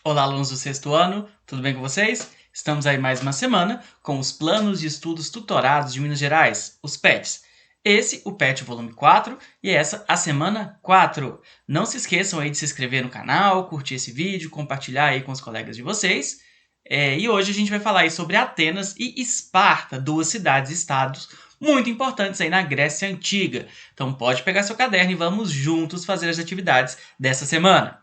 Olá, alunos do sexto ano, tudo bem com vocês? Estamos aí mais uma semana com os Planos de Estudos Tutorados de Minas Gerais, os PETs. Esse, o PET volume 4, e essa a semana 4. Não se esqueçam aí de se inscrever no canal, curtir esse vídeo, compartilhar aí com os colegas de vocês. E hoje a gente vai falar aí sobre Atenas e Esparta, duas cidades-estados muito importantes aí na Grécia Antiga. Então pode pegar seu caderno e vamos juntos fazer as atividades dessa semana.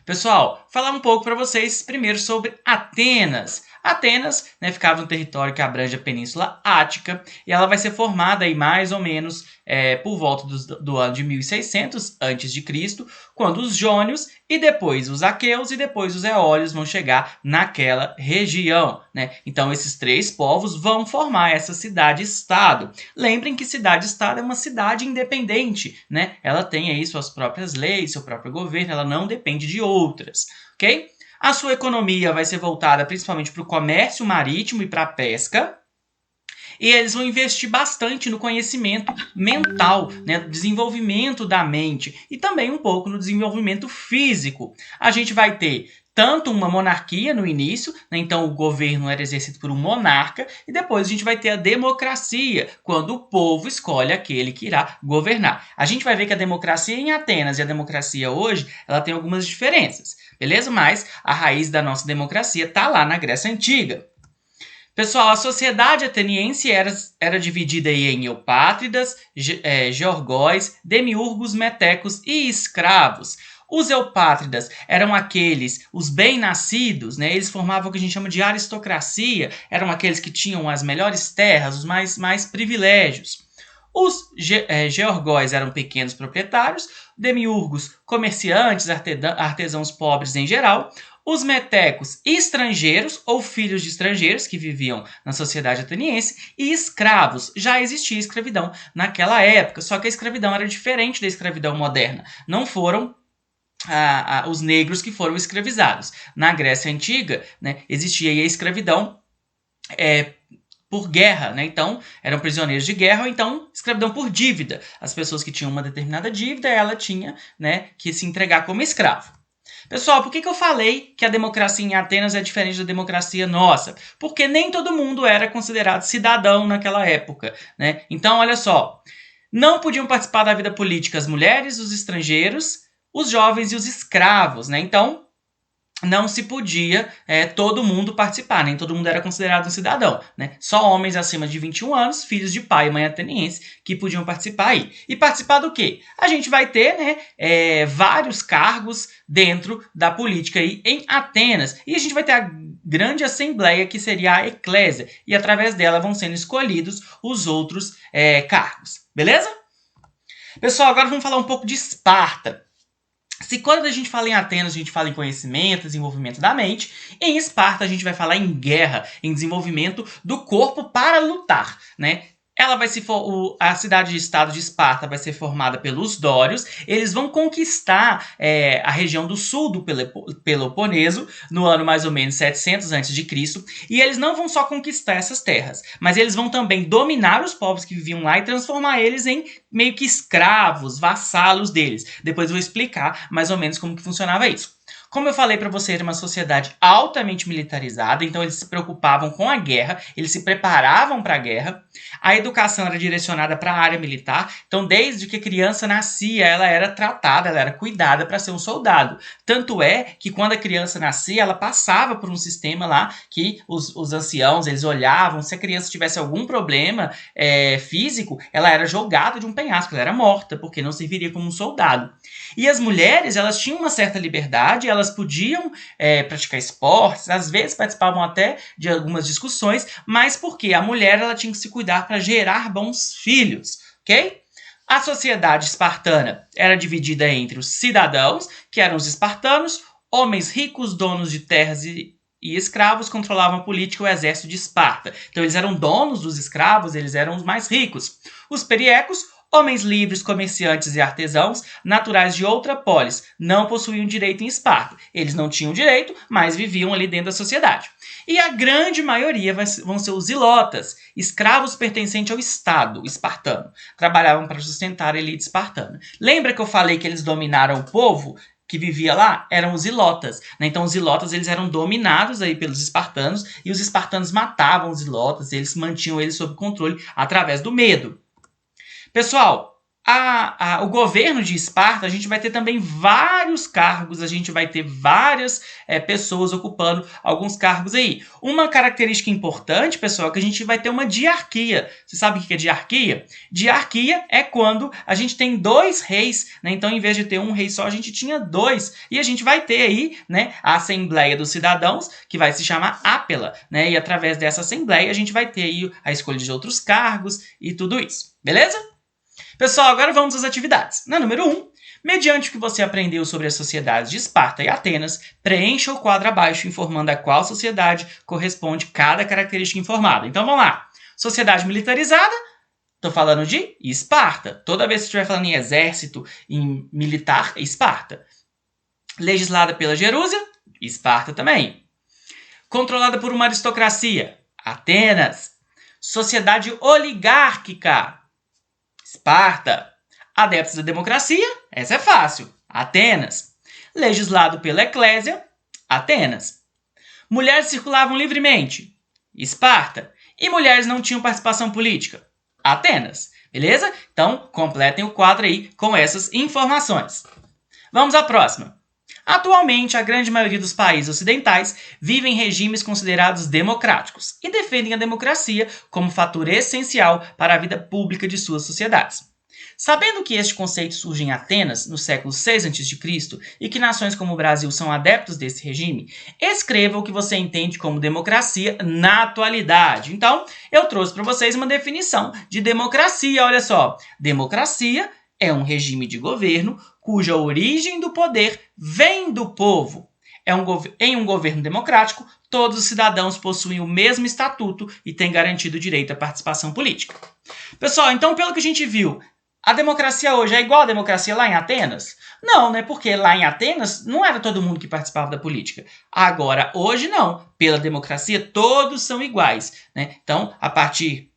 Pessoal, falar um pouco para vocês primeiro sobre Atenas. Atenas, ficava no território que abrange a Península Ática e ela vai ser formada aí mais ou menos por volta do ano de 1600 a.C., quando os jônios e depois os aqueus e depois os eólios vão chegar naquela região. Então esses três povos vão formar essa cidade-estado. Lembrem que cidade-estado é uma cidade independente, Ela tem aí suas próprias leis, seu próprio governo, ela não depende de outras, ok? A sua economia vai ser voltada principalmente para o comércio marítimo e para a pesca. E eles vão investir bastante no conhecimento mental, no desenvolvimento da mente e também um pouco no desenvolvimento físico. A gente vai ter tanto uma monarquia no início, então o governo era exercido por um monarca, e depois a gente vai ter a democracia, quando o povo escolhe aquele que irá governar. A gente vai ver que a democracia em Atenas e a democracia hoje, ela tem algumas diferenças, beleza? Mas a raiz da nossa democracia está lá na Grécia Antiga. Pessoal, a sociedade ateniense era dividida em eupátridas, georgóis, demiurgos, metecos e escravos. Os eupátridas eram os bem-nascidos, eles formavam o que a gente chama de aristocracia, eram aqueles que tinham as melhores terras, os mais privilégios. Os georgóis eram pequenos proprietários, demiurgos, comerciantes, artesãos pobres em geral. Os metecos, estrangeiros ou filhos de estrangeiros que viviam na sociedade ateniense, e escravos. Já existia escravidão naquela época, só que a escravidão era diferente da escravidão moderna. Não foram os negros que foram escravizados. Na Grécia Antiga, existia a escravidão por guerra, então eram prisioneiros de guerra, ou então escravidão por dívida. As pessoas que tinham uma determinada dívida, ela tinha que se entregar como escravo. Pessoal, por que eu falei que a democracia em Atenas é diferente da democracia nossa? Porque nem todo mundo era considerado cidadão naquela época, Então, olha só, não podiam participar da vida política as mulheres, os estrangeiros, os jovens e os escravos, Então, não se podia todo mundo participar, nem todo mundo era considerado um cidadão, Só homens acima de 21 anos, filhos de pai e mãe ateniense, que podiam participar aí. E participar do quê? A gente vai ter vários cargos dentro da política aí em Atenas. E a gente vai ter a grande assembleia, que seria a eclésia, e através dela vão sendo escolhidos os outros cargos, beleza? Pessoal, agora vamos falar um pouco de Esparta. Se quando a gente fala em Atenas, a gente fala em conhecimento, desenvolvimento da mente, em Esparta a gente vai falar em guerra, em desenvolvimento do corpo para lutar, A cidade-estado de Esparta vai ser formada pelos dórios. Eles vão conquistar a região do sul do Peloponeso no ano mais ou menos 700 a.C. E eles não vão só conquistar essas terras, mas eles vão também dominar os povos que viviam lá e transformar eles em meio que escravos, vassalos deles. Depois eu vou explicar mais ou menos como que funcionava isso. Como eu falei para você, era uma sociedade altamente militarizada, então eles se preocupavam com a guerra, eles se preparavam para a guerra. A educação era direcionada para a área militar, então desde que a criança nascia, ela era tratada, ela era cuidada para ser um soldado. Tanto é que quando a criança nascia, ela passava por um sistema lá que os anciãos, eles olhavam, se a criança tivesse algum problema físico, ela era jogada de um penhasco, ela era morta, porque não serviria como um soldado. E as mulheres, elas tinham uma certa liberdade, elas podiam praticar esportes, às vezes participavam até de algumas discussões, mas porque a mulher ela tinha que se cuidar para gerar bons filhos, ok? A sociedade espartana era dividida entre os cidadãos, que eram os espartanos, homens ricos, donos de terras e escravos, controlavam a política e o exército de Esparta. Então eles eram donos dos escravos, eles eram os mais ricos. Os periecos, homens livres, comerciantes e artesãos, naturais de outra polis, não possuíam direito em Esparta. Eles não tinham direito, mas viviam ali dentro da sociedade. E a grande maioria vão ser os zilotas, escravos pertencentes ao Estado espartano. Trabalhavam para sustentar a elite espartana. Lembra que eu falei que eles dominaram o povo? que vivia lá eram os ilotas, né? Então os ilotas eles eram dominados aí pelos espartanos e os espartanos matavam os ilotas, eles mantinham eles sob controle através do medo. Pessoal, o governo de Esparta, a gente vai ter também vários cargos, a gente vai ter várias pessoas ocupando alguns cargos aí. Uma característica importante, pessoal, é que a gente vai ter uma diarquia. Você sabe o que é diarquia? Diarquia é quando a gente tem 2 reis, né? Então, em vez de ter um rei só, a gente tinha 2. E a gente vai ter aí, né, a Assembleia dos Cidadãos, que vai se chamar Ápela, né? E através dessa Assembleia, a gente vai ter aí a escolha de outros cargos e tudo isso. Beleza? Pessoal, agora vamos às atividades. Na número 1, mediante o que você aprendeu sobre as sociedades de Esparta e Atenas, preencha o quadro abaixo informando a qual sociedade corresponde cada característica informada. Então vamos lá. Sociedade militarizada, estou falando de Esparta. Toda vez que estiver falando em exército, em militar, é Esparta. Legislada pela Jerúsia, Esparta também. Controlada por uma aristocracia, Atenas. Sociedade oligárquica, Esparta. Adeptos da democracia, essa é fácil, Atenas. Legislado pela Eclésia, Atenas. Mulheres circulavam livremente, Esparta. E mulheres não tinham participação política, Atenas. Beleza? Então, completem o quadro aí com essas informações. Vamos à próxima. Atualmente, a grande maioria dos países ocidentais vivem em regimes considerados democráticos e defendem a democracia como fator essencial para a vida pública de suas sociedades. Sabendo que este conceito surge em Atenas, no século 6 a.C., e que nações como o Brasil são adeptos desse regime, escreva o que você entende como democracia na atualidade. Então, eu trouxe para vocês uma definição de democracia, olha só. Democracia é um regime de governo cuja origem do poder vem do povo. Em um governo democrático, todos os cidadãos possuem o mesmo estatuto e têm garantido o direito à participação política. Pessoal, então pelo que a gente viu, a democracia hoje é igual à democracia lá em Atenas? Não, né? Porque lá em Atenas não era todo mundo que participava da política. Agora, hoje não. Pela democracia, todos são iguais, né? Então, a partir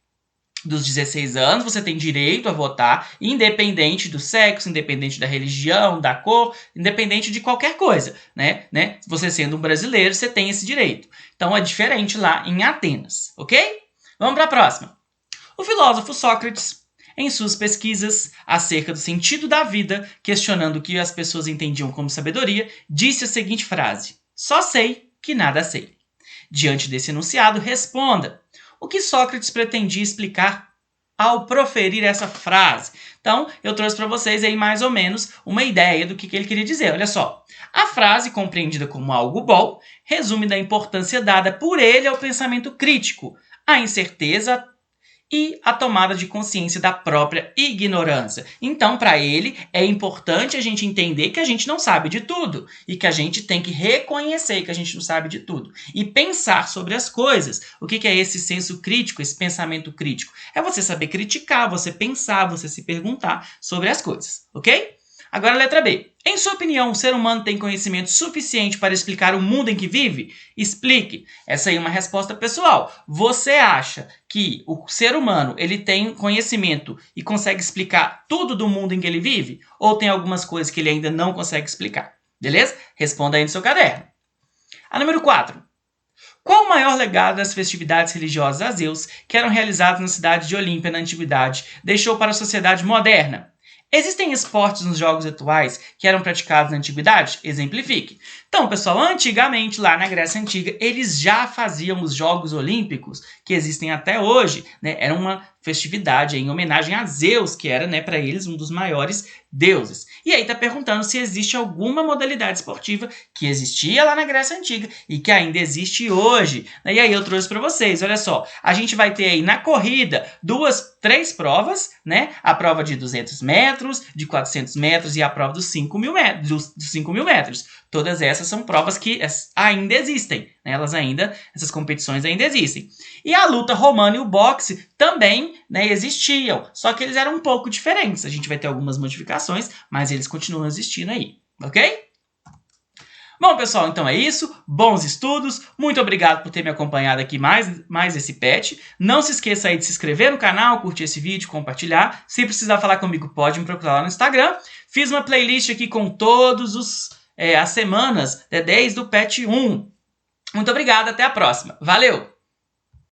dos 16 anos, você tem direito a votar, independente do sexo, independente da religião, da cor, independente de qualquer coisa, né? Você sendo um brasileiro, você tem esse direito. Então, é diferente lá em Atenas, ok? Vamos para a próxima. O filósofo Sócrates, em suas pesquisas acerca do sentido da vida, questionando o que as pessoas entendiam como sabedoria, disse a seguinte frase: "Só sei que nada sei." Diante desse enunciado, responda: o que Sócrates pretendia explicar ao proferir essa frase? Então, eu trouxe para vocês aí mais ou menos uma ideia do que ele queria dizer. Olha só, a frase, compreendida como algo bom, resume da importância dada por ele ao pensamento crítico, à incerteza e a tomada de consciência da própria ignorância. Então, para ele, é importante a gente entender que a gente não sabe de tudo e que a gente tem que reconhecer que a gente não sabe de tudo e pensar sobre as coisas. O que é esse senso crítico, esse pensamento crítico? É você saber criticar, você pensar, você se perguntar sobre as coisas, ok? Agora, letra B. Em sua opinião, o ser humano tem conhecimento suficiente para explicar o mundo em que vive? Explique. Essa aí é uma resposta pessoal. Você acha que o ser humano ele tem conhecimento e consegue explicar tudo do mundo em que ele vive? Ou tem algumas coisas que ele ainda não consegue explicar? Beleza? Responda aí no seu caderno. A número 4. Qual o maior legado das festividades religiosas a Zeus que eram realizadas na cidade de Olímpia na antiguidade deixou para a sociedade moderna? Existem esportes nos jogos atuais que eram praticados na antiguidade? Exemplifique. Então, pessoal, antigamente, lá na Grécia Antiga, eles já faziam os Jogos Olímpicos, que existem até hoje, né? Era uma festividade em homenagem a Zeus, que era, né, para eles, um dos maiores deuses. E aí tá perguntando se existe alguma modalidade esportiva que existia lá na Grécia Antiga e que ainda existe hoje. E aí eu trouxe para vocês, olha só, a gente vai ter aí na corrida 3 provas, né? A prova de 200 metros, de 400 metros e a prova dos 5 mil metros. Todas essas são provas que ainda existem, né? Essas competições ainda existem. E a luta romana e o boxe também, né, existiam, só que eles eram um pouco diferentes. A gente vai ter algumas modificações, mas eles continuam existindo aí, ok? Bom, pessoal, então é isso. Bons estudos. Muito obrigado por ter me acompanhado aqui mais esse PET. Não se esqueça aí de se inscrever no canal, curtir esse vídeo, compartilhar. Se precisar falar comigo, pode me procurar lá no Instagram. Fiz uma playlist aqui com todos os as semanas desde o PET 1. Muito obrigado, até a próxima. Valeu!